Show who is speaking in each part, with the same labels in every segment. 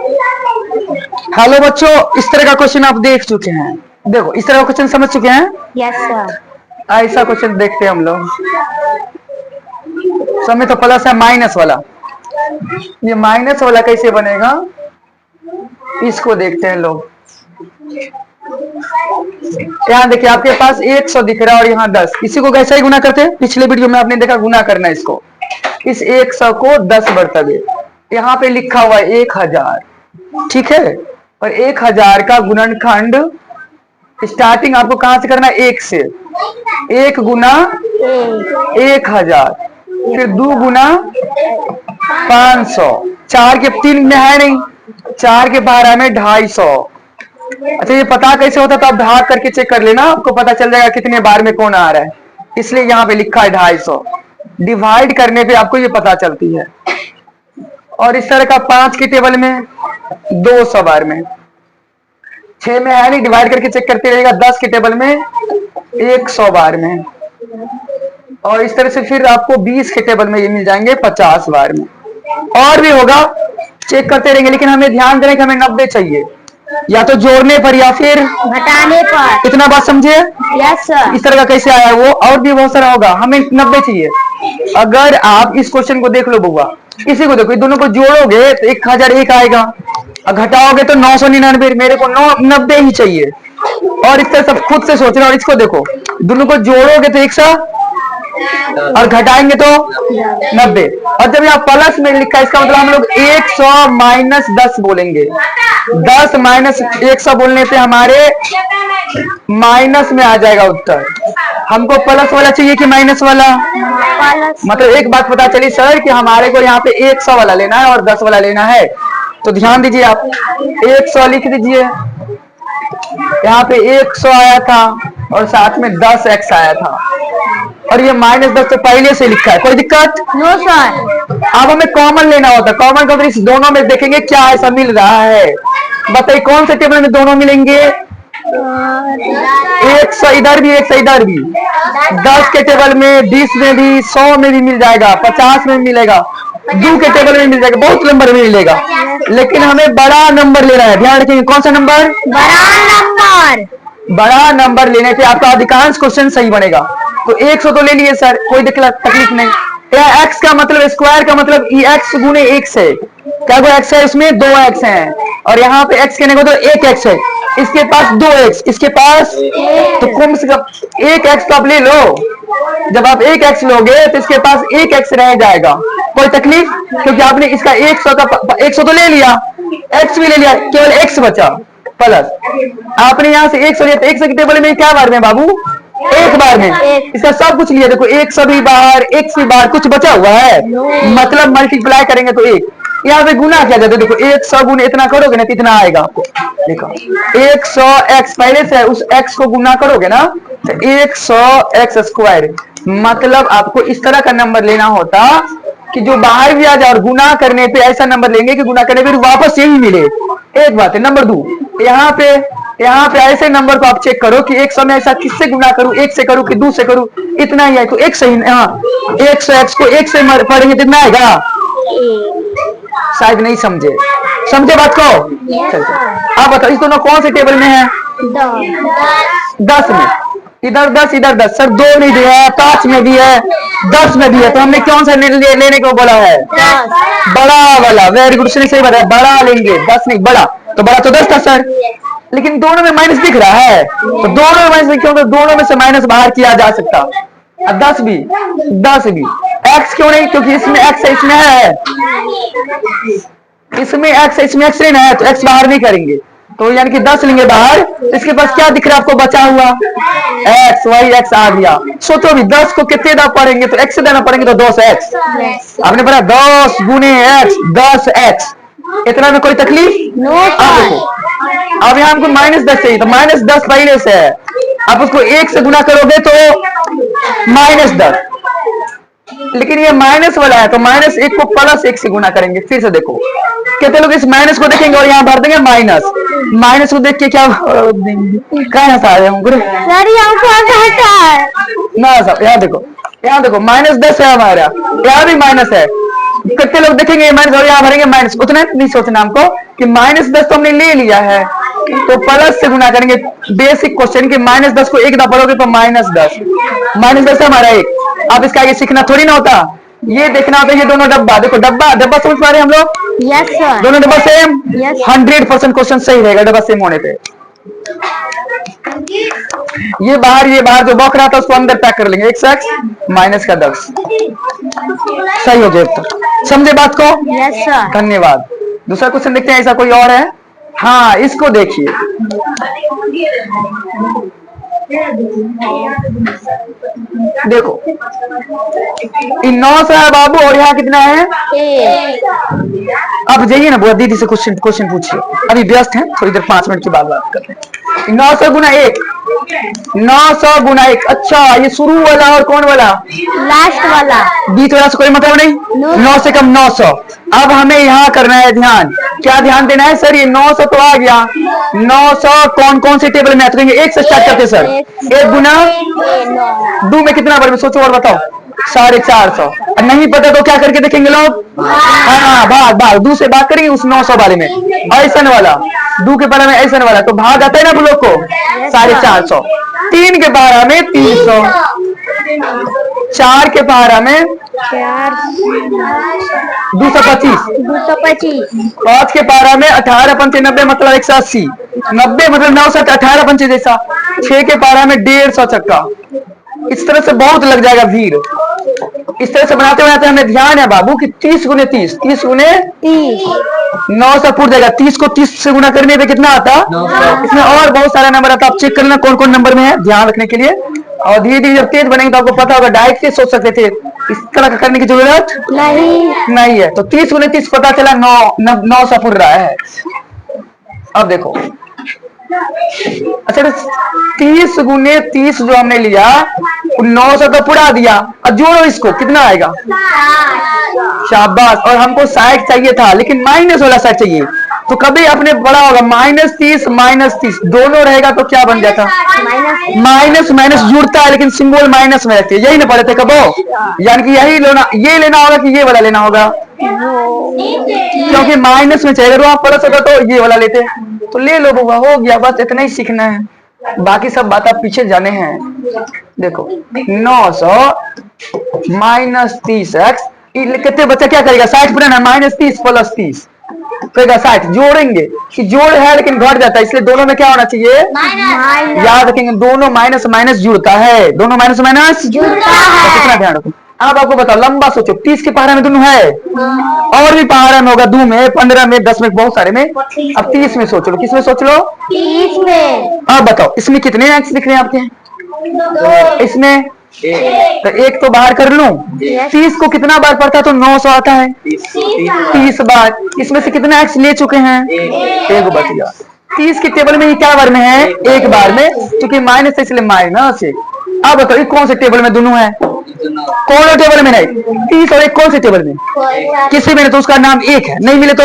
Speaker 1: Hello बच्चों, इस तरह का क्वेश्चन आप देख चुके हैं। देखो, इस तरह का क्वेश्चन समझ चुके हैं।
Speaker 2: Yes sir.
Speaker 1: ऐसा क्वेश्चन देखते हैं हम लोग। समय तो प्लस है माइनस वाला। ये माइनस वाला कैसे बनेगा, इसको देखते हैं लोग। यहाँ देखिए, आपके पास 100 दिख रहा है और यहाँ 10। इसी को कैसे ही गुना करते हैं, पिछले वीडियो में आपने देखा गुना करना है इसको। इस 100 को 10 बरतबे, यहाँ पे लिखा हुआ है 1000, ठीक है। और 1000 का गुणनखंड स्टार्टिंग आपको कहां से करना है, 1 से। 1 गुना 1000, फिर 2 गुना 500, 4 के 3 में है नहीं, 4 के 12 में 250। अच्छा, ये पता कैसे होता, तो आप भाग करके चेक कर लेना, आपको पता चल जाएगा कितने बार में कौन आ रहा है। इसलिए यहाँ पे लिखा है 250। डिवाइड करने पे आपको ये पता चलती है। और इस तरह का 5 के टेबल में 200 बार में, 6 में है नहीं, डिवाइड करके चेक करते रहेगा। 10 के टेबल में 100 बार में, और इस तरह से फिर आपको 20 के टेबल में ये मिल जाएंगे 50 बार में। और भी होगा, चेक करते रहेंगे। लेकिन हमें ध्यान देने कि हमें 90 चाहिए, या तो जोड़ने पर या फिर
Speaker 2: घटाने पर।
Speaker 1: इतना बात समझे।
Speaker 2: Yes sir.
Speaker 1: इस तरह का कैसे आया वो, और भी बहुत सारा होगा। हमें 90 चाहिए। अगर आप इस क्वेश्चन को देख लो बुआ, इसी को देखो, इन दोनों को जोड़ोगे तो 1001 आएगा, और घटाओगे तो 999। मेरे को 90 ही चाहिए। और इस तरह सब खुद से सोचना। और इसको देखो, दोनों को जोड़ोगे तो 100 और घटाएंगे तो 90। और जब यहाँ प्लस में लिखा है, इसका मतलब हम लोग 100 माइनस 10 बोलेंगे। 10 माइनस 100 बोलने से हमारे माइनस में आ जाएगा उत्तर। हमको प्लस वाला चाहिए कि माइनस वाला। मतलब एक बात पता चली सर कि हमारे को यहाँ पे 100 वाला लेना है और 10 वाला लेना है। तो ध्यान दीजिए, आप 100 लिख दीजिए। यहाँ पे 100 आया था और साथ में 10x आया था, और ये -10 तो पहले से लिखा है, कोई दिक्कत
Speaker 2: नो सर।
Speaker 1: अब हमें कॉमन लेना होता है। कॉमन का इस दोनों में देखेंगे क्या ऐसा मिल रहा है। बताइए कौन से टेबल में दोनों मिलेंगे। 100 इधर भी, 100 इधर भी। 10 के टेबल में, 20 में भी, 100 में भी मिल जाएगा, 50 में भी मिलेगा, 2 के टेबल में मिल जाएगा, बहुत नंबर में मिलेगा। लेकिन हमें बड़ा नंबर लेना है। ध्यान रखेंगे, कौन सा नंबर,
Speaker 2: बड़ा नंबर।
Speaker 1: बड़ा नंबर लेने पे आपका अधिकांश क्वेश्चन सही बनेगा। तो 100 तो ले लिए सर, कोई तकलीफ नहीं। x का मतलब, स्क्वायर का मतलब x गुने 1 से, क्या कोई x है, इसमें 2x है, और यहाँ पे x कहने को तो 1x है। इसके पास 2x, इसके पास, तो कम से कम 1x तो आप ले लो। जब आप 1x लोगे तो इसके पास 1x रह जाएगा, कोई तकलीफ, क्योंकि आपने इसका 100 तो ले लिया, x भी ले लिया, केवल x बचा प्लस। आपने यहाँ से 100 लिया, तो 100 के टेबल में क्या बार में बाबू, एक बार में। इसका सब कुछ लिया, देखो 100 भी बाहर, x भी बाहर, कुछ बचा हुआ है, मतलब मल्टीप्लाई करेंगे तो 1। यहाँ पे गुना किया जाता है। देखो 100 गुना इतना करोगे ना तो इतना आएगा आपको। देखो 100x पहले से है, उस x को गुना करोगे ना तो 100x स्क्वायर। मतलब आपको इस तरह का नंबर लेना होता कि जो बाहर भी आ जाए, और गुना करने पे ऐसा नंबर लेंगे कि गुना करने पे वापस यही मिले। एक बात है। नंबर 2, यहाँ पे ऐसे नंबर को आप चेक करो कि 100 में ऐसा किससे गुना करूं, 1 से करूं कि 2 से करूं, इतना ही है तो 1 से ही। हाँ, 100x को 1 से पढ़ेंगे कितना आएगा, शायद नहीं समझे बात को। चलिए आप बताओ, इस दोनों कौन से टेबल में है, 10 में। इधर 10 इधर 10, सर 2 नहीं दिया है, 5 में भी है, 10 में भी है, तो हमने कौन सा लेने को बोला है, बड़ा वाला। वेरी गुड, सही बताया, बड़ा लेंगे, 10 नहीं बड़ा। तो बड़ा तो 10 था सर, लेकिन दोनों में माइनस दिख रहा है, तो दोनों में माइनस, क्योंकि दोनों में से माइनस बाहर किया जा सकता। 10 भी, x क्यों नहीं, क्योंकि इसमें x है, इसमें है, इसमें x है, इसमें x लेना है, तो x बाहर नहीं करेंगे, तो यानी कि 10 लेंगे बाहर। इसके पास क्या दिख रहा है आपको बचा हुआ, x, वही x आ गया। सोचो भी 10 को कितने दाव पढ़ेंगे, तो x से देना पड़ेंगे, तो 10x। आपने पढ़ा 10 गुने x, 10x, इतना में कोई तकलीफ। अब देखो, अब यहाँ हमको -10 चाहिए, तो -10 पहले से है, आप उसको 1 से गुना करोगे तो -10, लेकिन ये माइनस वाला है, तो -1 को +1 से गुना करेंगे। फिर से देखो, कितने लोग इस माइनस को देखेंगे और यहाँ भर देंगे माइनस को देख के क्या कहाँ हंसा रहे होंगे ना सब। यहाँ देखो -10 है हमारा, यहाँ भी माइनस है, कितने लोग देखेंगे माइनस और यहाँ भरेंगे माइनस, उतना नहीं सोचना हमको कि -10 तो हमने ले लिया है तो प्लस से गुना करेंगे। बेसिक क्वेश्चन कि -10 को एक दफा पढ़ोगे तो -10, -10 हमारा 1। अब इसका आगे सीखना थोड़ी ना होता, ये देखना होता है ये दोनों डब्बा, देखो डब्बा डब्बा समझ पा रहे हैं हम लोग?
Speaker 2: Yes sir.
Speaker 1: दोनों डब्बा सेम,
Speaker 2: Yes.
Speaker 1: 100% क्वेश्चन सही रहेगा डब्बा सेम होने पे। ये बाहर जो बॉक्स रहा था उसको अंदर पैक कर लेंगे, x माइनस का 10 सही हो जाए। तो समझे बात को?
Speaker 2: Yes sir.
Speaker 1: धन्यवाद। दूसरा क्वेश्चन देखते हैं, ऐसा कोई और है? हाँ इसको देखिए, देखो 9 सा है बाबू और यहाँ कितना है? अब जाइए ना बुआ दीदी से क्वेश्चन पूछिए, अभी व्यस्त हैं, थोड़ी देर 5 मिनट के बाद बात करते हैं। 900 गुना 1, 900 गुना 1। अच्छा ये शुरू वाला और कौन वाला?
Speaker 2: लास्ट वाला।
Speaker 1: बीच वाला से कोई मतलब नहीं, 9 से कम 900। अब हमें यहाँ करना है ध्यान, क्या ध्यान देना है सर? ये 900 तो आ गया, 900 कौन कौन से टेबल में करेंगे? 1 से स्टार्ट करते सर। 1 गुना 2 में कितना बार में सोचो और बताओ? 450। नहीं पता तो क्या करके देखेंगे लोग? हाँ भाग 2 से भाग करेंगे उस 900 बारे में, ऐसा वाला 2 के बारे में ऐसा वाला, तो भाग आता है ना हम लोग को 450। 3 के बारे में 300, 4 के बारे में 225, 5 के पारा में 18 पंचे 90 मतलब 180, 90 मतलब 9 18 पंचे जैसा। 6 के पारा में 150 चक्का। इस तरह से बहुत लग जाएगा भीड़। इस तरह से बनाते बनाते हमें ध्यान है बाबू कि 30 गुने 30, 30 गुने 900 फुट जाएगा। 30 को 30 से गुना करने पे कितना आता? इसमें और बहुत सारा नंबर आता, आप चेक कर लेना कौन कौन नंबर में है, ध्यान रखने के लिए। और धीरे धीरे जब तेज बनेंगे तो आपको पता होगा, डायरेक्ट से सोच सकते थे, इस तरह का करने की जरूरत नहीं है। तो 30 गुने 30 पता चला 900 फुट रहा है। अब देखो अच्छा 30 गुने 30 जो हमने लिया 900 तो पुरा दिया, अब जोड़ो इसको कितना आएगा? शाबाश। और हमको 60 चाहिए था लेकिन माइनस वाला 60 चाहिए, तो कभी अपने बड़ा होगा -30 दोनों रहेगा तो क्या बन जाता? माइनस माइनस जुड़ता है लेकिन सिंबल माइनस में रहती है, यही ना पढ़े थे कबो? यानी कि यही लेना, ये लेना होगा कि ये वाला लेना होगा, क्योंकि माइनस में चाहिए। अगर वहां प्लस होता तो ये वाला लेते, तो ले लो बुआ, हो गया, बस इतना ही सीखना है, बाकी सब बात आप पीछे जाने हैं। देखो 900 माइनस 30x, कितने बच्चा क्या करेगा? 60 पुराना -30 प्लस 30 करेगा 60। जोड़ेंगे कि जोड़ है लेकिन घट जाता है, इसलिए दोनों में क्या होना चाहिए? याद रखेंगे दोनों माइनस माइनस जुड़ता है, दोनों माइनस माइनस जुड़ता है। तो कितना ध्यान रखो। अब आपको बताओ, लंबा सोचो, 30 के पहाड़ा में दोनों है, और भी पहाड़ा में होगा, 2 में 15 में 10 में बहुत सारे में। अब 30 में सोच लो, किस में सोच लो?
Speaker 2: 30 में।
Speaker 1: अब बताओ इसमें कितने एक्स दिख रहे हैं आपके? इसमें तो एक तो बाहर कर लूं। 30 को कितना बार पढ़ता तो 900 आता है, 30 बार। इसमें से कितना एक्स ले चुके हैं? एक बच गया। 30 के टेबल में ये क्या बार में है? एक बार में, क्योंकि माइनस है इसलिए माइनस है। अब बताओ ये कौन से टेबल में दोनों है? कौन टेबल में नहीं? 30 और 1 कौन से टेबल में? किसी में तो उसका नाम 1 है, नहीं मिले तो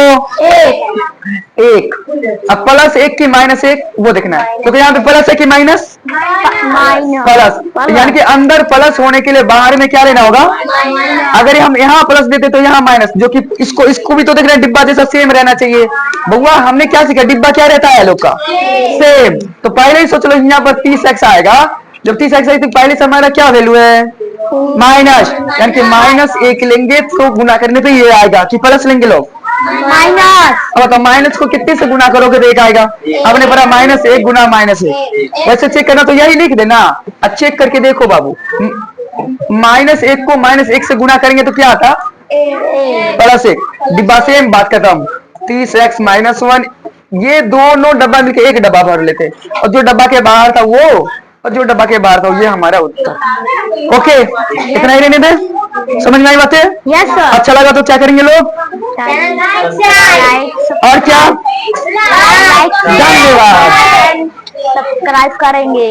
Speaker 1: 1। अब +1 की -1 वो देखना है, तो यहाँ पे +1 की माइनस प्लस, यानी कि अंदर प्लस होने के लिए बाहर में क्या लेना होगा? अगर हम यहाँ प्लस देते तो यहाँ माइनस, जो कि इसको भी तो देख रहे हैं, डिब्बा जैसा सेम रहना चाहिए। बउआ हमने क्या सीखा? डिब्बा क्या रहता है लोग का? सेम। तो पहले ही सोच लो यहाँ पर 30x आएगा, जब 30x आएगा तो पहले से हमारा क्या वैल्यू है? माइनस, यानी कि -1 लेंगे तो गुना करने पे ये आएगा, कि प्लस लेंगे लोग? माइनस। अब तो माइनस को कितने से गुना करोगे तो 1 आएगा। आपने पढ़ा -1 गुना -1, वैसे चेक करना तो यही लिख देना। अब चेक करके देखो बाबू, -1 को -1 से गुना करेंगे तो क्या आता? +1। डिब्बा सेम, बात खत्म। 30x - 1, ये दोनों डब्बा मिलकर एक डब्बा भर लेते, और जो डब्बा के बाहर था वो, और जो डब्बा के बाहर था ये हमारा उत्तर। ओके, इतना ही रहने दे। समझ में आई बातें?
Speaker 2: Yes sir.
Speaker 1: अच्छा लगा तो क्या करेंगे लोग? और क्या?
Speaker 2: धन्यवाद।
Speaker 1: धन्यवाद।
Speaker 2: सब्सक्राइब करेंगे।